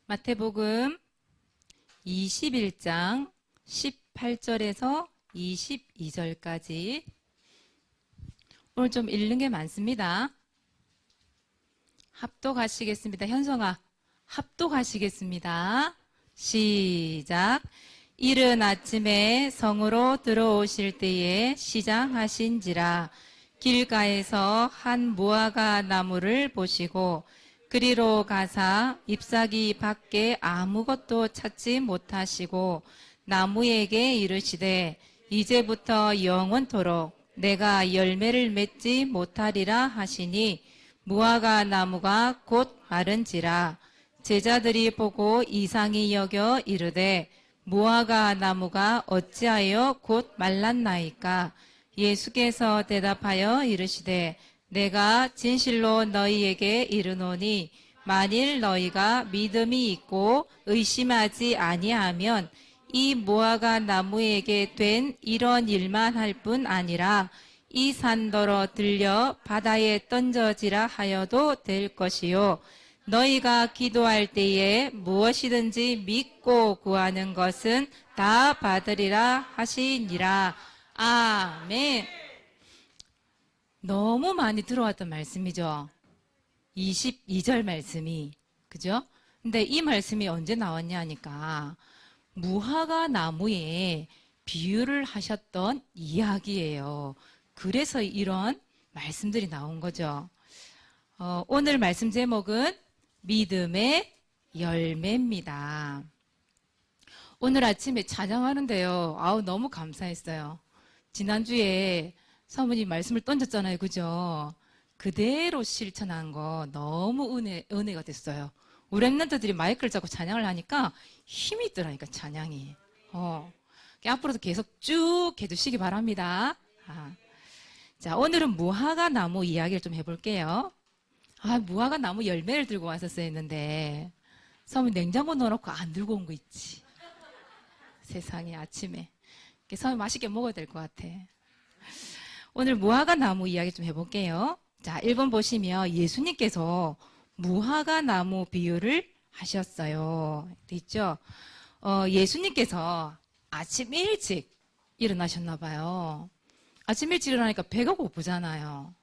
마태복음 21장 18절에서 22절까지 오늘 좀 읽는 게 많습니다. 합독하시겠습니다. 현성아, 합독하시겠습니다. 시작. 이른 아침에 성으로 들어오실 때에 시장하신지라 길가에서 한 무화과 나무를 보시고 그리로 가사 잎사귀 밖에 아무것도 찾지 못하시고 나무에게 이르시되 이제부터 영원토록 내가 열매를 맺지 못하리라 하시니 무화과 나무가 곧 마른지라. 제자들이 보고 이상히 여겨 이르되 무화과 나무가 어찌하여 곧 말랐나이까? 예수께서 대답하여 이르시되 내가 진실로 너희에게 이르노니 만일 너희가 믿음이 있고 의심하지 아니하면 이 무화과 나무에게 된 이런 일만 할 뿐 아니라 이 산더러 들려 바다에 던져지라 하여도 될 것이요. 너희가 기도할 때에 무엇이든지 믿고 구하는 것은 다 받으리라 하시니라. 아멘. 너무 많이 들어왔던 말씀이죠. 22절 말씀이. 그죠? 근데 이 말씀이 언제 나왔냐 하니까 무화과 나무에 비유를 하셨던 이야기예요. 그래서 이런 말씀들이 나온 거죠. 오늘 말씀 제목은 믿음의 열매입니다. 오늘 아침에 찬양하는데요. 아우, 너무 감사했어요. 지난주에 사모님 말씀을 던졌잖아요. 그죠? 그대로 실천한 거 너무 은혜가 됐어요. 우리 랩런트들이 마이크를 잡고 찬양을 하니까 힘이 있더라니까, 찬양이. 앞으로도 계속 쭉 해주시기 바랍니다. 자, 오늘은 무화과 나무 이야기를 좀 해볼게요. 무화과 나무 열매를 들고 왔었어야 했는데, 사모님 냉장고 넣어놓고 안 들고 온 거 있지. 세상에, 아침에. 사모님 맛있게 먹어야 될 것 같아. 오늘 무화과 나무 이야기 좀 해볼게요. 자, 1번 보시면 예수님께서 무화과 나무 비유를 하셨어요. 있죠? 예수님께서 아침 일찍 일어나셨나 봐요. 아침 일찍 일어나니까 배가 고프잖아요.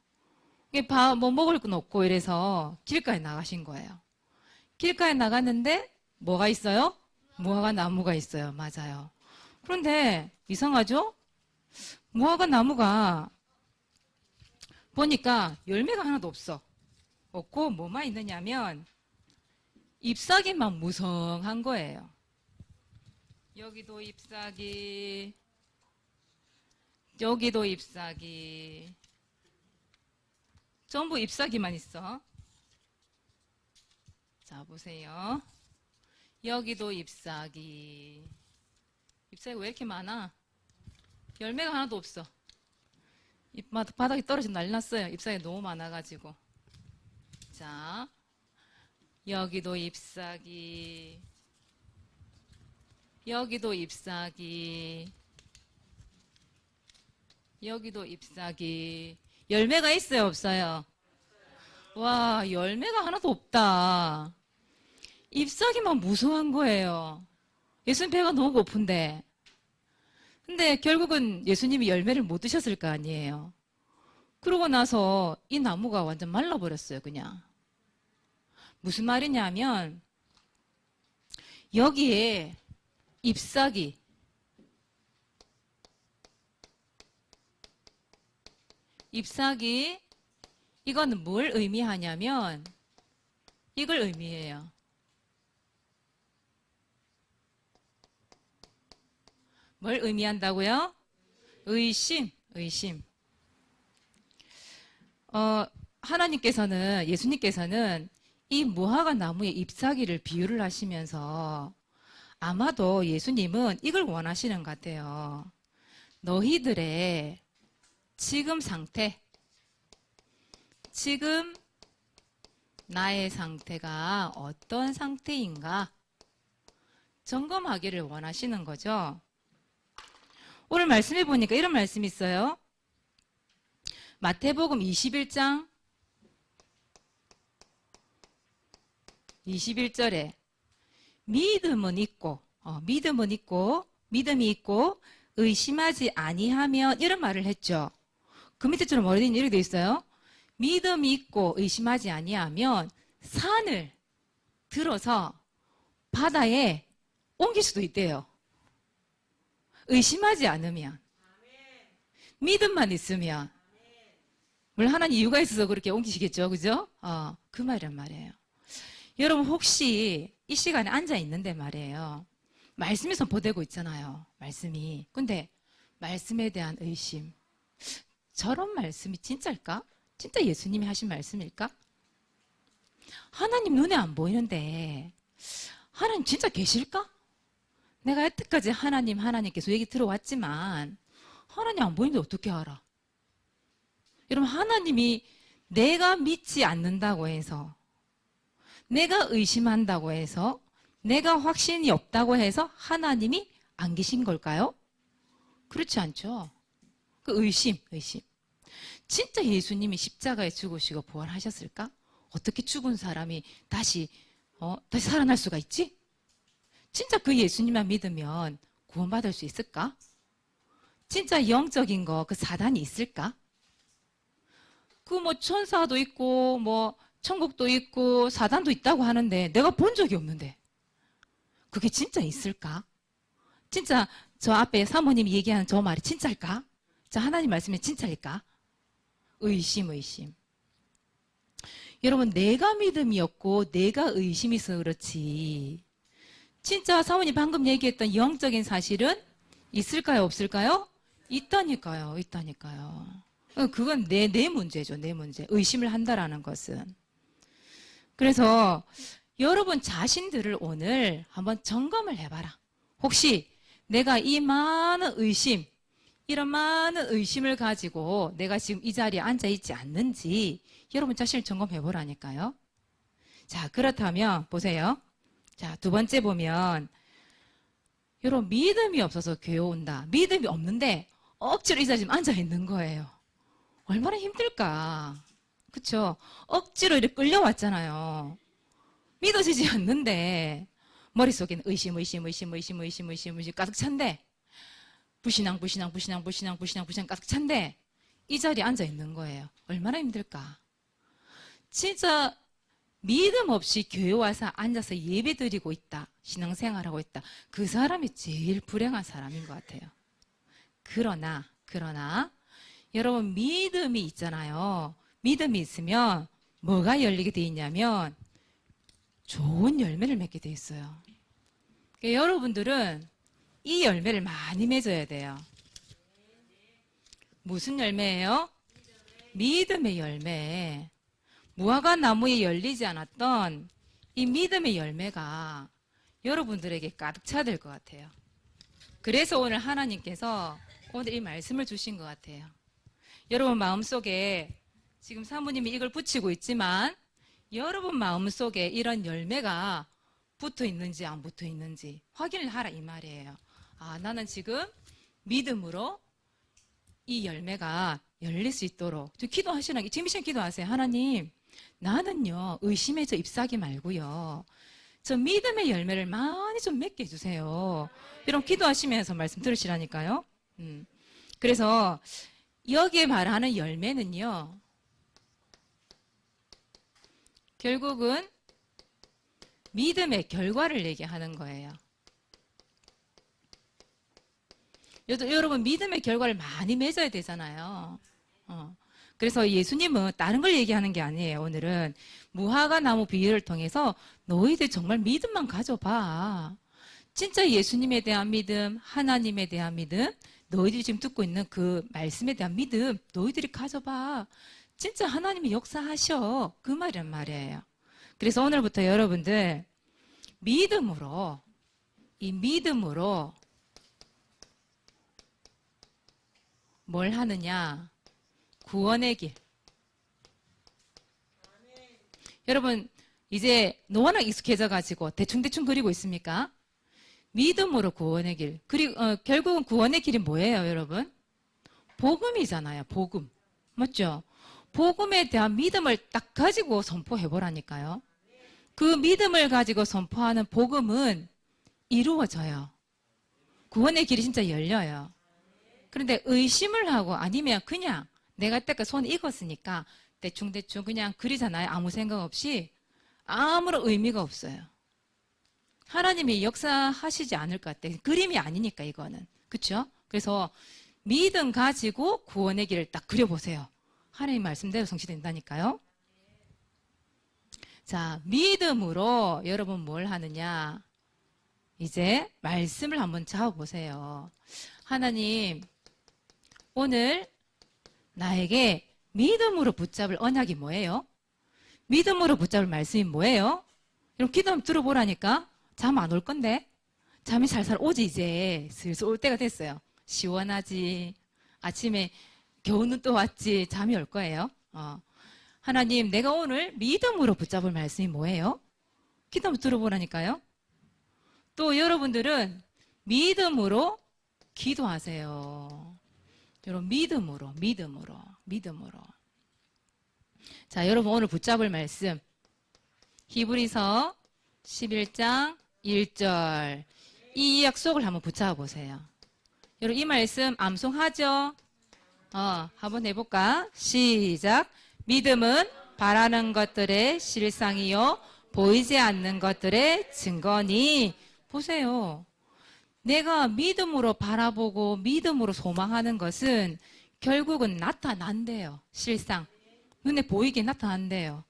뭐 먹을 건 없고 이래서 길가에 나가신 거예요. 길가에 나갔는데 뭐가 있어요? 무화과 나무가 있어요. 맞아요. 그런데 이상하죠? 무화과 나무가 보니까 열매가 하나도 없고 뭐만 있느냐면 잎사귀만 무성한 거예요. 여기도 잎사귀, 여기도 잎사귀, 전부 잎사귀만 있어. 자, 보세요. 여기도 잎사귀. 잎사귀가 왜 이렇게 많아? 열매가 하나도 없어. 바닥에 떨어지면 난리 났어요. 잎사귀가 너무 많아가지고. 자, 여기도 잎사귀, 여기도 잎사귀, 여기도 잎사귀. 열매가 있어요, 없어요? 와, 열매가 하나도 없다. 잎사귀만 무성한 거예요. 예수님 배가 너무 고픈데. 근데 결국은 예수님이 열매를 못 드셨을 거 아니에요. 그러고 나서 이 나무가 완전 말라버렸어요, 그냥. 무슨 말이냐면 여기에 잎사귀, 이거는 뭘 의미하냐면 이걸 의미해요. 뭘 의미한다고요? 의심. 하나님께서는, 예수님께서는 이 무화과 나무의 잎사귀를 비유를 하시면서 아마도 예수님은 이걸 원하시는 것 같아요. 너희들의 지금 상태, 지금 나의 상태가 어떤 상태인가 점검하기를 원하시는 거죠. 오늘 말씀해 보니까 이런 말씀이 있어요. 마태복음 21장 21절에 믿음은 있고, 믿음이 있고, 의심하지 아니하면 이런 말을 했죠. 그 밑에처럼 뭐라 이렇게 되어 있어요. 믿음이 있고 의심하지 아니하면 산을 들어서 바다에 옮길 수도 있대요. 의심하지 않으면. 믿음만 있으면. 물론 하나님 이유가 있어서 그렇게 옮기시겠죠. 그죠? 그 말이란 말이에요. 여러분 혹시 이 시간에 앉아 있는데 말이에요. 말씀이 선포되고 있잖아요. 말씀이. 근데 말씀에 대한 의심. 저런 말씀이 진짜일까? 진짜 예수님이 하신 말씀일까? 하나님 눈에 안 보이는데 하나님 진짜 계실까? 내가 여태까지 하나님께서 얘기 들어왔지만 하나님 안 보이는데 어떻게 알아? 여러분 하나님이 내가 믿지 않는다고 해서 내가 의심한다고 해서 내가 확신이 없다고 해서 하나님이 안 계신 걸까요? 그렇지 않죠. 그 의심. 진짜 예수님이 십자가에 죽으시고 부활하셨을까? 어떻게 죽은 사람이 다시 살아날 수가 있지? 진짜 그 예수님만 믿으면 구원받을 수 있을까? 진짜 영적인 거, 그 사단이 있을까? 그 뭐 천사도 있고, 뭐 천국도 있고, 사단도 있다고 하는데 내가 본 적이 없는데. 그게 진짜 있을까? 진짜 저 앞에 사모님이 얘기하는 저 말이 진짜일까? 자, 하나님 말씀이 진짜일까? 의심. 여러분, 내가 믿음이 없고 내가 의심이 있어서 그렇지. 진짜 사모님 방금 얘기했던 영적인 사실은 있을까요? 없을까요? 있다니까요. 그건 내 문제죠. 내 문제. 의심을 한다라는 것은. 그래서 여러분 자신들을 오늘 한번 점검을 해봐라. 혹시 내가 이 많은 의심, 이런 많은 의심을 가지고 내가 지금 이 자리에 앉아있지 않는지 여러분 자신을 점검해보라니까요. 자, 그렇다면 보세요. 자, 두 번째 보면 여러분 믿음이 없어서 교회 온다. 믿음이 없는데 억지로 이 자리에 지금 앉아있는 거예요. 얼마나 힘들까. 그쵸? 억지로 이렇게 끌려왔잖아요. 믿어지지 않는데 머릿속에는 의심 가득 찬데 부신앙 가득 찬데 이 자리에 앉아 있는 거예요. 얼마나 힘들까. 진짜 믿음 없이 교회 와서 앉아서 예배 드리고 있다. 신앙생활하고 있다. 그 사람이 제일 불행한 사람인 것 같아요. 그러나 여러분 믿음이 있잖아요. 믿음이 있으면 뭐가 열리게 돼 있냐면 좋은 열매를 맺게 돼 있어요. 그러니까 여러분들은 이 열매를 많이 맺어야 돼요. 무슨 열매예요? 믿음의 열매. 무화과 나무에 열리지 않았던 이 믿음의 열매가 여러분들에게 가득 차될 것 같아요. 그래서 오늘 하나님께서 오늘 이 말씀을 주신 것 같아요. 여러분 마음속에 지금 사모님이 이걸 붙이고 있지만 여러분 마음속에 이런 열매가 붙어 있는지 안 붙어 있는지 확인을 하라 이 말이에요. 나는 지금 믿음으로 이 열매가 열릴 수 있도록 기도하시라고 지금 이 시간 기도하세요. 하나님 나는요 의심에 저 잎사귀 말고요 저 믿음의 열매를 많이 좀 맺게 해주세요. 이런 기도하시면서 말씀 들으시라니까요. 그래서 여기에 말하는 열매는요 결국은 믿음의 결과를 얘기하는 거예요. 여러분 믿음의 결과를 많이 맺어야 되잖아요. 그래서 예수님은 다른 걸 얘기하는 게 아니에요. 오늘은 무화과 나무 비유를 통해서 너희들 정말 믿음만 가져봐. 진짜 예수님에 대한 믿음, 하나님에 대한 믿음, 너희들이 지금 듣고 있는 그 말씀에 대한 믿음 너희들이 가져봐. 진짜 하나님이 역사하셔. 그 말이란 말이에요. 그래서 오늘부터 여러분들 믿음으로 뭘 하느냐? 구원의 길. 여러분 이제 너무나 익숙해져 가지고 대충 그리고 있습니까? 믿음으로 구원의 길. 그리고 결국은 구원의 길이 뭐예요, 여러분? 복음이잖아요. 복음. 맞죠? 복음에 대한 믿음을 딱 가지고 선포해 보라니까요. 그 믿음을 가지고 선포하는 복음은 이루어져요. 구원의 길이 진짜 열려요. 그런데 의심을 하고 아니면 그냥 내가 때까지 손 익었으니까 대충대충 그냥 그리잖아요. 아무 생각 없이 아무런 의미가 없어요. 하나님이 역사하시지 않을 것 같아요. 그림이 아니니까 이거는. 그렇죠? 그래서 믿음 가지고 구원의 길을 딱 그려보세요. 하나님 말씀대로 성취된다니까요. 자, 믿음으로 여러분 뭘 하느냐? 이제 말씀을 한번 잡아보세요. 하나님, 오늘 나에게 믿음으로 붙잡을 언약이 뭐예요? 믿음으로 붙잡을 말씀이 뭐예요? 여러분 기도 한번 들어보라니까. 잠 안 올 건데. 잠이 살살 오지 이제. 슬슬 올 때가 됐어요. 시원하지. 아침에 겨우는 또 왔지. 잠이 올 거예요. 하나님, 내가 오늘 믿음으로 붙잡을 말씀이 뭐예요? 기도 한번 들어보라니까요. 또 여러분들은 믿음으로 기도하세요. 여러분 믿음으로. 자, 여러분 오늘 붙잡을 말씀 히브리서 11장 1절 이 약속을 한번 붙잡아 보세요. 여러분 이 말씀 암송하죠? 한번 해볼까? 시작. 믿음은 바라는 것들의 실상이요 보이지 않는 것들의 증거니. 보세요. 내가 믿음으로 바라보고 믿음으로 소망하는 것은 결국은 나타난대요. 실상. 눈에 보이게 나타난대요.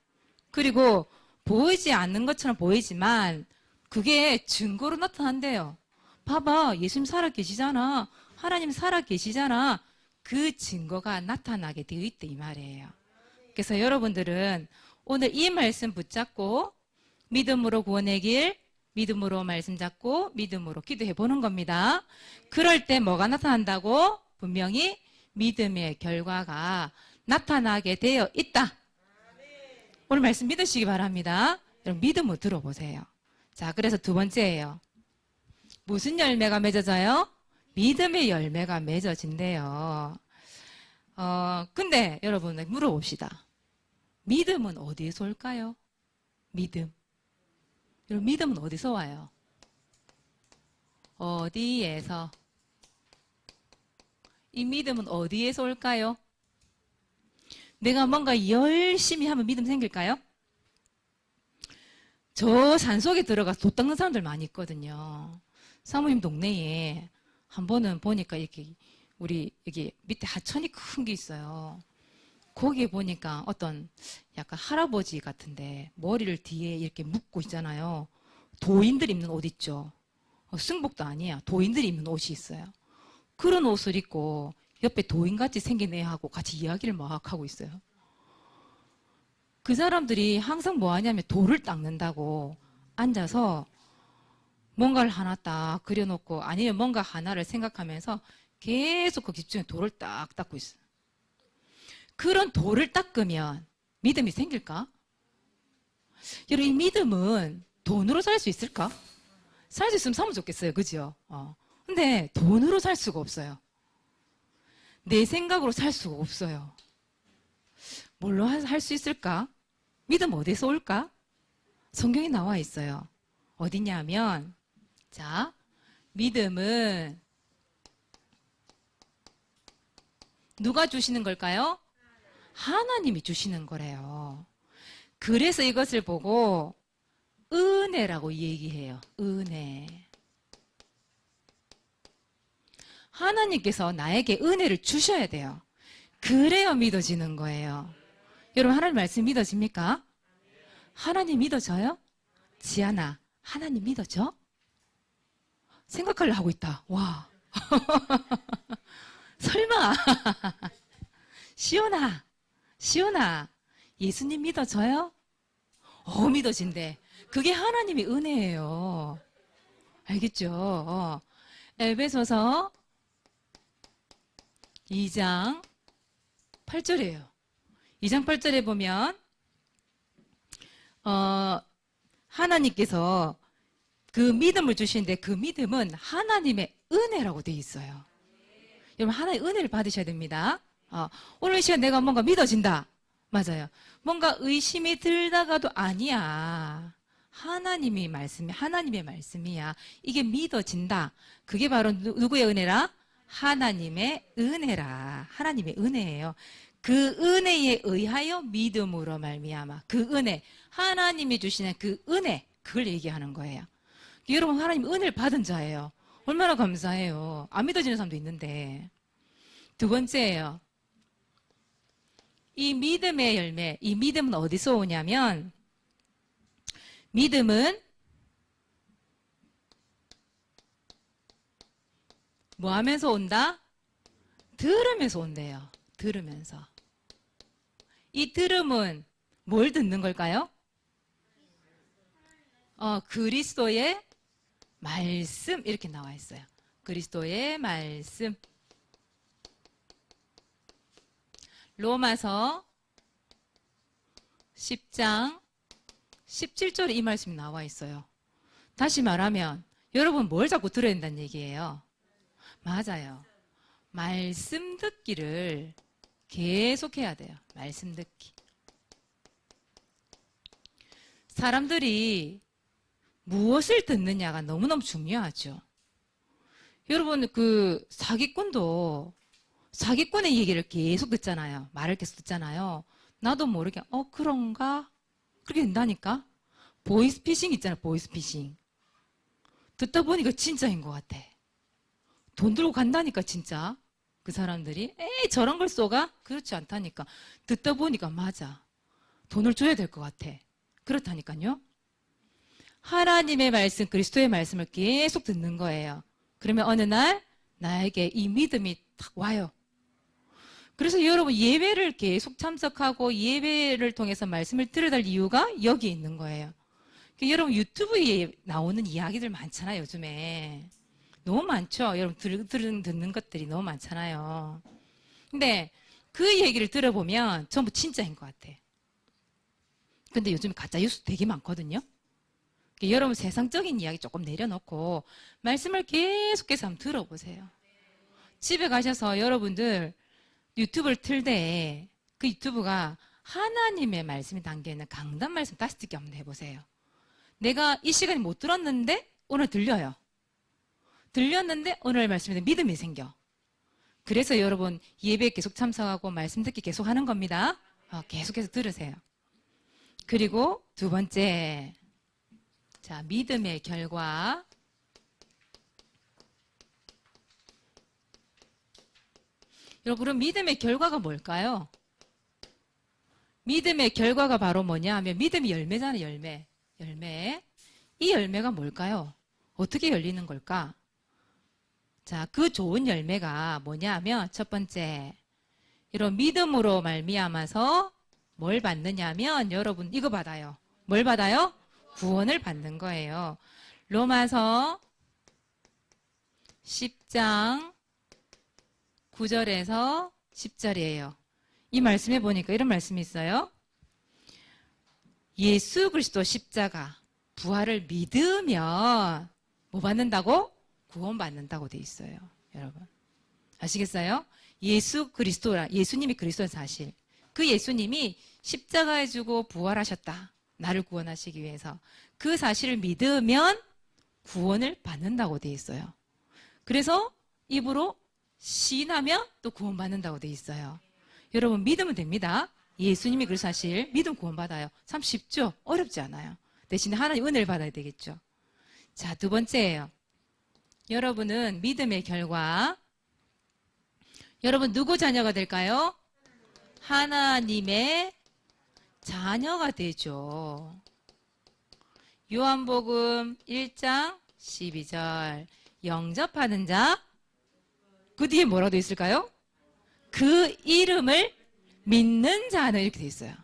그리고 보이지 않는 것처럼 보이지만 그게 증거로 나타난대요. 봐봐, 예수님 살아계시잖아. 하나님 살아계시잖아. 그 증거가 나타나게 되어 있대 이 말이에요. 그래서 여러분들은 오늘 이 말씀 붙잡고 믿음으로 구원의 길, 믿음으로 말씀 잡고 믿음으로 기도해 보는 겁니다. 그럴 때 뭐가 나타난다고? 분명히 믿음의 결과가 나타나게 되어 있다. 오늘 말씀 믿으시기 바랍니다. 여러분 믿음으로 들어보세요. 자, 그래서 두 번째예요. 무슨 열매가 맺어져요? 믿음의 열매가 맺어진대요. 근데 여러분 물어봅시다. 믿음은 어디에서 올까요? 믿음. 여러분 믿음은 어디서 와요? 어디에서? 이 믿음은 어디에서 올까요? 내가 뭔가 열심히 하면 믿음 생길까요? 저 산속에 들어가서 돛 닦는 사람들 많이 있거든요. 사모님 동네에 한 번은 보니까 이렇게 우리 여기 밑에 하천이 큰 게 있어요. 거기에 보니까 어떤 약간 할아버지 같은데 머리를 뒤에 이렇게 묶고 있잖아요. 도인들 입는 옷 있죠. 승복도 아니야. 도인들이 입는 옷이 있어요. 그런 옷을 입고 옆에 도인같이 생긴 애하고 같이 이야기를 막 하고 있어요. 그 사람들이 항상 뭐 하냐면 돌을 닦는다고 앉아서 뭔가를 하나 딱 그려놓고 아니면 뭔가 하나를 생각하면서 계속 그 집중해 돌을 딱 닦고 있어요. 그런 돌을 닦으면 믿음이 생길까? 여러분 이 믿음은 돈으로 살 수 있을까? 살 수 있으면 사면 좋겠어요. 그죠? 근데 돈으로 살 수가 없어요. 내 생각으로 살 수가 없어요. 뭘로 할 수 있을까? 믿음 어디서 올까? 성경에 나와 있어요. 어디냐면 자, 믿음은 누가 주시는 걸까요? 하나님이 주시는 거래요. 그래서 이것을 보고 은혜라고 얘기해요. 은혜. 하나님께서 나에게 은혜를 주셔야 돼요. 그래야 믿어지는 거예요. 여러분 하나님 말씀 믿어집니까? 하나님 믿어져요? 지아나, 하나님 믿어져? 생각하려 하고 있다. 와. 설마. 시온아, 예수님 믿어져요? 믿어진대. 그게 하나님의 은혜예요. 알겠죠? 에베소서 2장 8절이에요. 2장 8절에 보면 하나님께서 그 믿음을 주시는데 그 믿음은 하나님의 은혜라고 되어 있어요. 여러분 하나님의 은혜를 받으셔야 됩니다. 오늘 이 시간 내가 뭔가 믿어진다. 맞아요. 뭔가 의심이 들다가도 아니야. 하나님의 말씀이야. 이게 믿어진다. 그게 바로 누구의 은혜라? 하나님의 은혜라. 하나님의 은혜예요. 그 은혜에 의하여 믿음으로 말미암아. 그 은혜, 하나님이 주시는 그 은혜, 그걸 얘기하는 거예요. 여러분, 하나님 은혜를 받은 자예요. 얼마나 감사해요. 안 믿어지는 사람도 있는데. 두 번째예요. 이 믿음의 열매, 이 믿음은 어디서 오냐면, 믿음은 뭐 하면서 온다? 들으면서 온대요. 들으면서. 이 들음은 뭘 듣는 걸까요? 그리스도의 말씀 이렇게 나와 있어요. 그리스도의 말씀. 로마서 10장 17절에 이 말씀이 나와 있어요. 다시 말하면 여러분 뭘 자꾸 들어야 된다는 얘기예요. 맞아요. 말씀 듣기를 계속해야 돼요. 말씀 듣기. 사람들이 무엇을 듣느냐가 너무너무 중요하죠. 여러분 사기꾼도 사기꾼의 얘기를 계속 듣잖아요. 말을 계속 듣잖아요. 나도 모르게 그런가? 그렇게 된다니까. 보이스피싱 있잖아요. 보이스피싱. 듣다 보니까 진짜인 것 같아. 돈 들고 간다니까 진짜. 그 사람들이 에이 저런 걸 쏘가? 그렇지 않다니까. 듣다 보니까 맞아. 돈을 줘야 될 것 같아. 그렇다니까요. 하나님의 말씀, 그리스도의 말씀을 계속 듣는 거예요. 그러면 어느 날 나에게 이 믿음이 탁 와요. 그래서 여러분 예배를 계속 참석하고 예배를 통해서 말씀을 들어달 이유가 여기 있는 거예요. 여러분 유튜브에 나오는 이야기들 많잖아요. 요즘에. 너무 많죠. 여러분 듣는 것들이 너무 많잖아요. 근데 그 얘기를 들어보면 전부 진짜인 것 같아. 근데 요즘 가짜뉴스 되게 많거든요. 여러분 세상적인 이야기 조금 내려놓고 말씀을 계속해서 한번 들어보세요. 집에 가셔서 여러분들 유튜브를 틀 때 그 유튜브가 하나님의 말씀이 담겨있는 강단 말씀 다시 듣기 한번 해보세요. 내가 이 시간에 못 들었는데 오늘 들려요. 들렸는데 오늘 말씀에 믿음이 생겨. 그래서 여러분 예배에 계속 참석하고 말씀 듣기 계속 하는 겁니다. 계속해서 들으세요. 그리고 두 번째, 자, 믿음의 결과. 여러분, 그럼 믿음의 결과가 뭘까요? 믿음의 결과가 바로 뭐냐 하면 믿음이 열매잖아요. 열매. 이 열매가 뭘까요? 어떻게 열리는 걸까? 자, 그 좋은 열매가 뭐냐 하면 첫 번째, 이런 믿음으로 말미암아서 뭘 받느냐면 여러분 이거 받아요. 뭘 받아요? 구원을 받는 거예요. 로마서 10장 9절에서 10절이에요. 이 말씀에 보니까 이런 말씀이 있어요. 예수 그리스도 십자가 부활을 믿으면 뭐 받는다고? 구원 받는다고 돼 있어요. 여러분 아시겠어요? 예수 그리스도라, 예수님이 그리스도는 사실. 그 예수님이 십자가에 주고 부활하셨다. 나를 구원하시기 위해서. 그 사실을 믿으면 구원을 받는다고 돼 있어요. 그래서 입으로 시인하면 또 구원받는다고 돼 있어요. 여러분 믿으면 됩니다. 예수님이 그 사실 믿음 구원받아요. 참 쉽죠? 어렵지 않아요. 대신에 하나님 은혜를 받아야 되겠죠. 자, 두 번째예요. 여러분은 믿음의 결과, 여러분 누구 자녀가 될까요? 하나님의 자녀가 되죠. 요한복음 1장 12절 영접하는 자, 그 뒤에 뭐라고 되어 있을까요? 그 이름을 믿는 자는 이렇게 되어 있어요.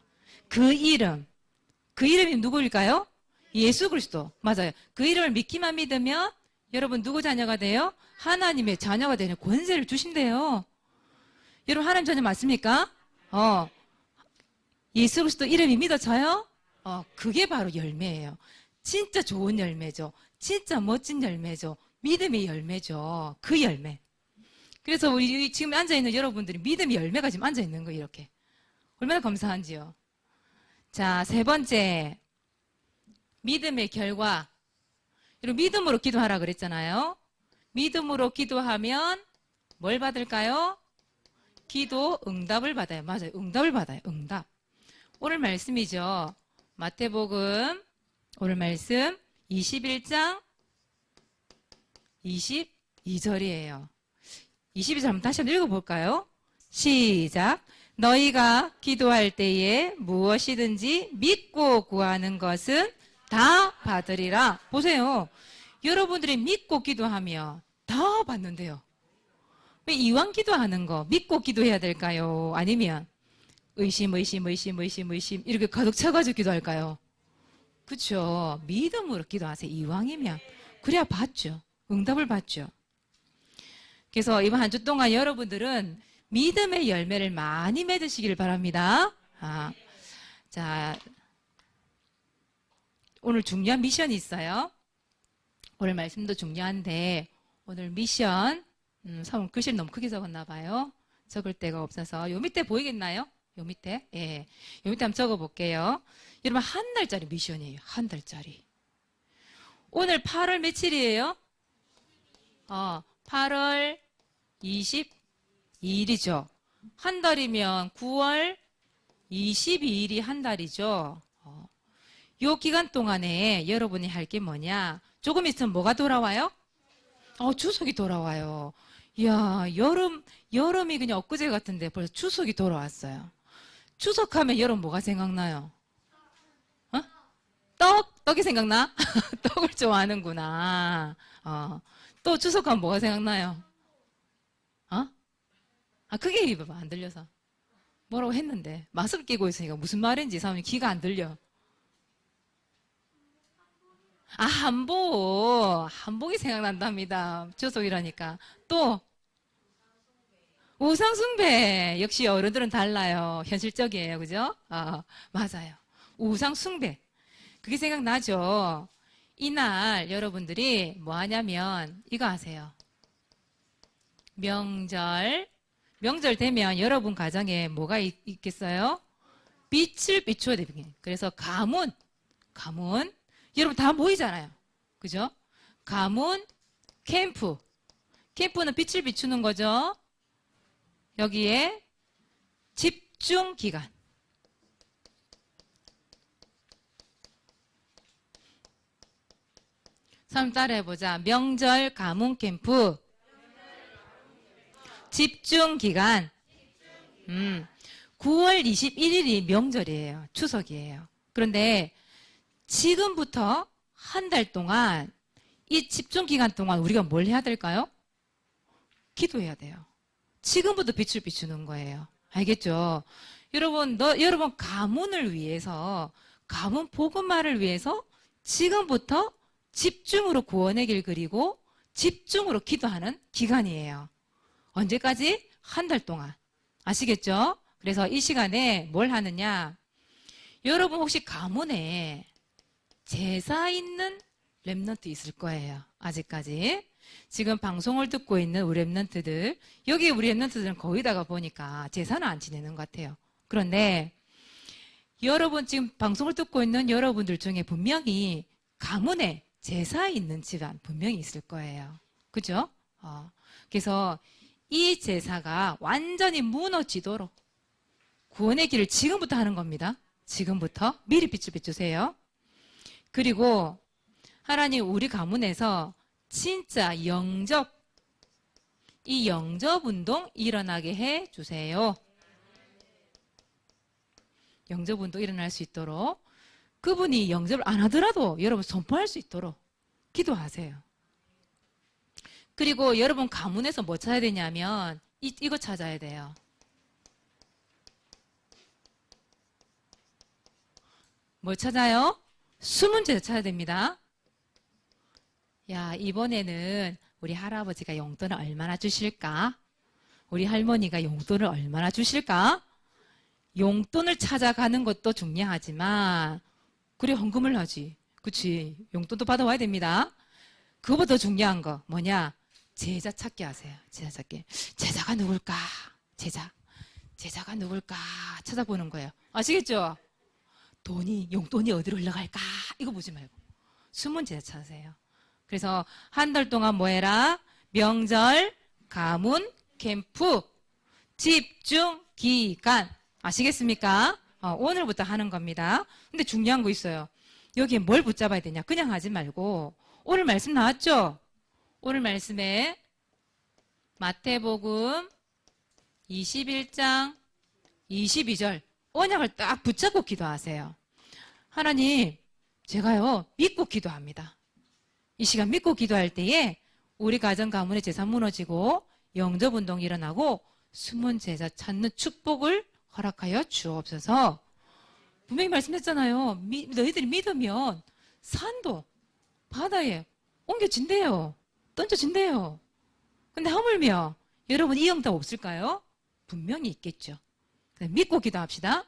그 이름이 누구일까요? 예수 그리스도. 맞아요. 그 이름을 믿기만 믿으면 여러분 누구 자녀가 돼요? 하나님의 자녀가 되는 권세를 주신대요. 여러분 하나님 자녀 맞습니까? 예수 그리스도 이름이 믿어져요? 그게 바로 열매예요. 진짜 좋은 열매죠. 진짜 멋진 열매죠. 믿음의 열매죠. 그 열매. 그래서 우리 지금 앉아있는 여러분들이 믿음의 열매가 지금 앉아있는 거예요. 이렇게. 얼마나 감사한지요. 자, 세 번째. 믿음의 결과. 여러분 믿음으로 기도하라 그랬잖아요. 믿음으로 기도하면 뭘 받을까요? 기도 응답을 받아요. 맞아요. 응답을 받아요. 응답. 오늘 말씀이죠. 마태복음 오늘 말씀 21장 22절이에요. 22절 한번 다시 한번 읽어볼까요? 시작. 너희가 기도할 때에 무엇이든지 믿고 구하는 것은 다 받으리라. 보세요. 여러분들이 믿고 기도하면 다 받는데요. 왜 이왕 기도하는 거 믿고 기도해야 될까요? 아니면 의심 이렇게 가득 차가지고 기도할까요? 그렇죠. 믿음으로 기도하세요. 이왕이면. 그래야 받죠. 응답을 받죠. 그래서 이번 한 주 동안 여러분들은 믿음의 열매를 많이 맺으시길 바랍니다. 자, 오늘 중요한 미션이 있어요. 오늘 말씀도 중요한데 오늘 미션 글씨를 너무 크게 적었나 봐요. 적을 데가 없어서 요 밑에 보이겠나요? 요 밑에? 예. 요 밑에 한번 적어볼게요. 여러분 한 달짜리 미션이에요. 한 달짜리. 오늘 8월 며칠이에요? 8월 22일이죠. 한 달이면 9월 22일이 한 달이죠. 요 기간 동안에 여러분이 할 게 뭐냐? 조금 있으면 뭐가 돌아와요? 추석이 돌아와요. 이야, 여름이 그냥 엊그제 같은데 벌써 추석이 돌아왔어요. 추석하면 여러분 뭐가 생각나요? 떡이 생각나? 떡을 좋아하는구나. 또 추석하면 뭐가 생각나요? 크게 입어봐. 안 들려서. 뭐라고 했는데. 마스크 끼고 있으니까 무슨 말인지 사모님 귀가 안 들려. 한복. 한복이 생각난답니다. 추석이라니까. 또 우상숭배. 역시 어른들은 달라요. 현실적이에요. 그죠? 맞아요. 우상숭배. 그게 생각나죠? 이날 여러분들이 뭐 하냐면 이거 아세요. 명절 되면 여러분 가정에 뭐가 있겠어요? 빛을 비추어야 됩니다. 그래서 가문 여러분 다 모이잖아요. 그죠? 가문 캠프는 빛을 비추는 거죠. 여기에 집중 기간. 한번 따라해보자. 명절 가문 캠프 집중 기간. 9월 21일이 명절이에요. 추석이에요. 그런데 지금부터 한 달 동안 이 집중 기간 동안 우리가 뭘 해야 될까요? 기도해야 돼요. 지금부터 빛을 비추는 거예요. 알겠죠? 여러분 가문을 위해서 가문 복음화를 위해서 지금부터 집중으로 구원의 길 그리고 집중으로 기도하는 기간이에요. 언제까지? 한 달 동안. 아시겠죠? 그래서 이 시간에 뭘 하느냐? 여러분 혹시 가문에 제사 있는 랩런트 있을 거예요. 아직까지. 지금 방송을 듣고 있는 우리 랩런트들, 여기 우리 랩런트들은 거기다가 보니까 제사는 안 지내는 것 같아요. 그런데 여러분 지금 방송을 듣고 있는 여러분들 중에 분명히 가문에 제사 있는 집안 분명히 있을 거예요. 그죠? 그래서 이 제사가 완전히 무너지도록 구원의 길을 지금부터 하는 겁니다. 지금부터 미리 빛을 비추세요. 그리고 하나님 우리 가문에서 진짜 이 영접 운동 일어나게 해주세요. 영접 운동 일어날 수 있도록 그분이 영접을 안 하더라도 여러분 선포할 수 있도록 기도하세요. 그리고 여러분 가문에서 뭐 찾아야 되냐면 이거 찾아야 돼요. 뭘 찾아요? 수문제 찾아야 됩니다. 야, 이번에는 우리 할아버지가 용돈을 얼마나 주실까? 우리 할머니가 용돈을 얼마나 주실까? 용돈을 찾아가는 것도 중요하지만 그래 헌금을 하지. 그치? 용돈도 받아와야 됩니다. 그거보다 더 중요한 거 뭐냐? 제자 찾기 하세요. 제자 찾기. 제자가 누굴까? 제자가 누굴까? 찾아보는 거예요. 아시겠죠? 용돈이 어디로 흘러갈까? 이거 보지 말고 숨은 제자 찾으세요. 그래서 한 달 동안 뭐 해라? 명절, 가문, 캠프, 집중, 기간. 아시겠습니까? 오늘부터 하는 겁니다. 근데 중요한 거 있어요. 여기에 뭘 붙잡아야 되냐? 그냥 하지 말고 오늘 말씀 나왔죠? 오늘 말씀에 마태복음 21장 22절 언약을 딱 붙잡고 기도하세요. 하나님, 제가요 믿고 기도합니다. 이 시간 믿고 기도할 때에 우리 가정 가문의 재산 무너지고 영접운동이 일어나고 숨은 제자 찾는 축복을 허락하여 주옵소서. 분명히 말씀했잖아요. 너희들이 믿으면 산도 바다에 옮겨진대요. 던져진대요. 근데 하물며 여러분 이 응답 없을까요? 분명히 있겠죠. 믿고 기도합시다.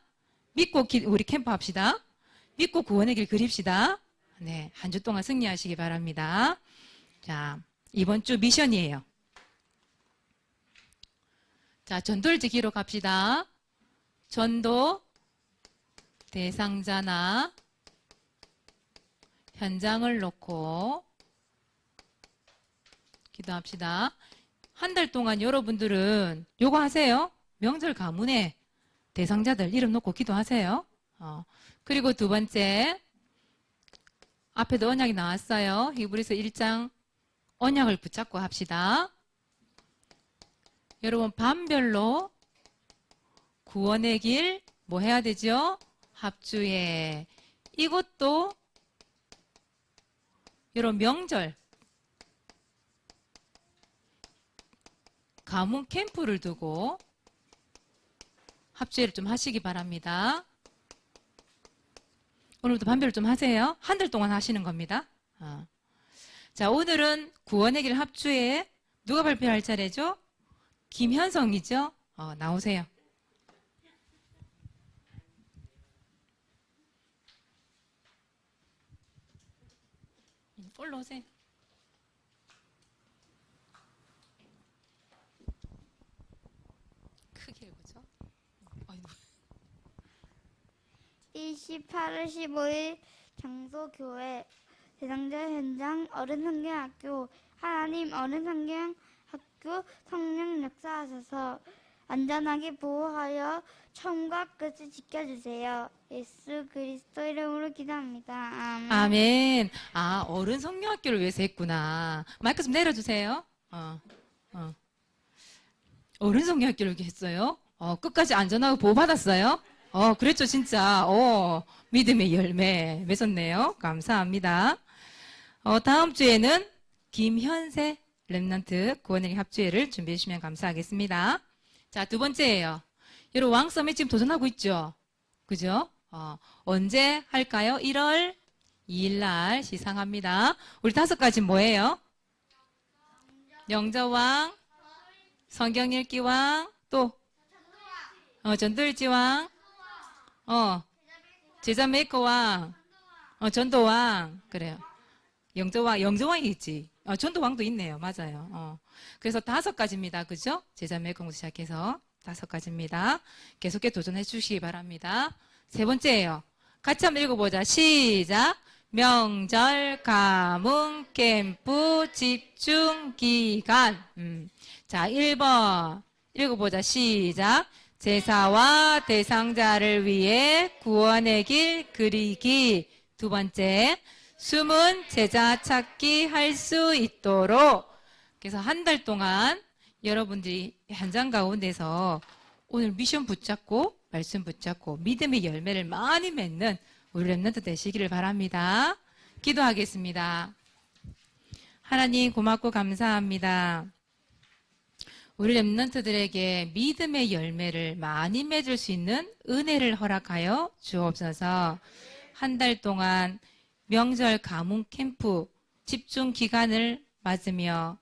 믿고 우리 캠프 합시다. 믿고 구원의 길 그립시다. 네, 한 주 동안 승리하시기 바랍니다. 자, 이번 주 미션이에요. 자, 전도일지기로 갑시다. 전도 대상자나 현장을 놓고 기도합시다. 한 달 동안 여러분들은 요거 하세요. 명절 가문에 대상자들 이름 놓고 기도하세요. 그리고 두 번째, 앞에도 언약이 나왔어요. 히브리서 1장 언약을 붙잡고 합시다. 여러분 반별로 구원의 길 뭐 해야 되죠? 합주에. 이것도 여러분 명절 가문 캠프를 두고 합주회를 좀 하시기 바랍니다. 오늘부터 반별을 좀 하세요. 한 달 동안 하시는 겁니다. 자, 오늘은 구원의 길 합주회 누가 발표할 차례죠? 김현성이죠? 나오세요. 올라오세요. 크게 읽어줘. 28월 15일 장소 교회 대상자 현장 어른 성경학교 하나님 어른 성경학교 성령 역사하셔서 안전하게 보호하여 처음과 끝을 지켜주세요. 예수 그리스도 이름으로 기도합니다. 아멘. 아멘. 어른 성경학교를 위해서 했구나. 마이크 좀 내려주세요. 어른 성경학교를 위해 했어요. 끝까지 안전하고 보호받았어요. 그랬죠, 진짜. 믿음의 열매 맺었네요. 감사합니다. 다음 주에는 김현세 랩넌트 구원의 합주회를 준비해 주시면 감사하겠습니다. 자, 두 번째예요. 여러분, 왕서밋 지금 도전하고 있죠? 그죠? 언제 할까요? 1월 2일 날 시상합니다. 우리 5가지 뭐예요? 영저왕, 성경 읽기왕, 또 전도일지왕, 제자 메이커왕, 전도왕, 그래요. 영저왕이 있지. 전도왕도 있네요. 맞아요. 그래서 5가지입니다. 그죠? 제자 메이커부터 시작해서 5가지입니다. 계속해 도전해 주시기 바랍니다. 세 번째예요. 같이 한번 읽어보자. 시작. 명절, 가문, 캠프, 집중, 기간. 자, 1번. 읽어보자. 시작. 제사와 대상자를 위해 구원의 길 그리기. 두 번째, 숨은 제자 찾기 할 수 있도록. 그래서 한 달 동안 여러분들이 현장 가운데서 오늘 미션 붙잡고 말씀 붙잡고 믿음의 열매를 많이 맺는 우리 랩런트 되시기를 바랍니다. 기도하겠습니다. 하나님 고맙고 감사합니다. 우리 랩런트들에게 믿음의 열매를 많이 맺을 수 있는 은혜를 허락하여 주옵소서. 한 달 동안 명절 가문 캠프 집중 기간을 맞으며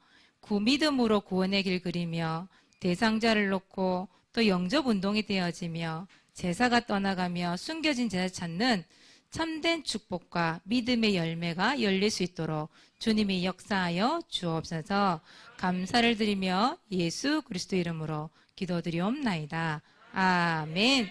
믿음으로 구원의 길 그리며 대상자를 놓고 또 영접 운동이 되어지며 제사가 떠나가며 숨겨진 제사 찾는 참된 축복과 믿음의 열매가 열릴 수 있도록 주님이 역사하여 주옵소서. 감사를 드리며 예수 그리스도 이름으로 기도드리옵나이다. 아멘.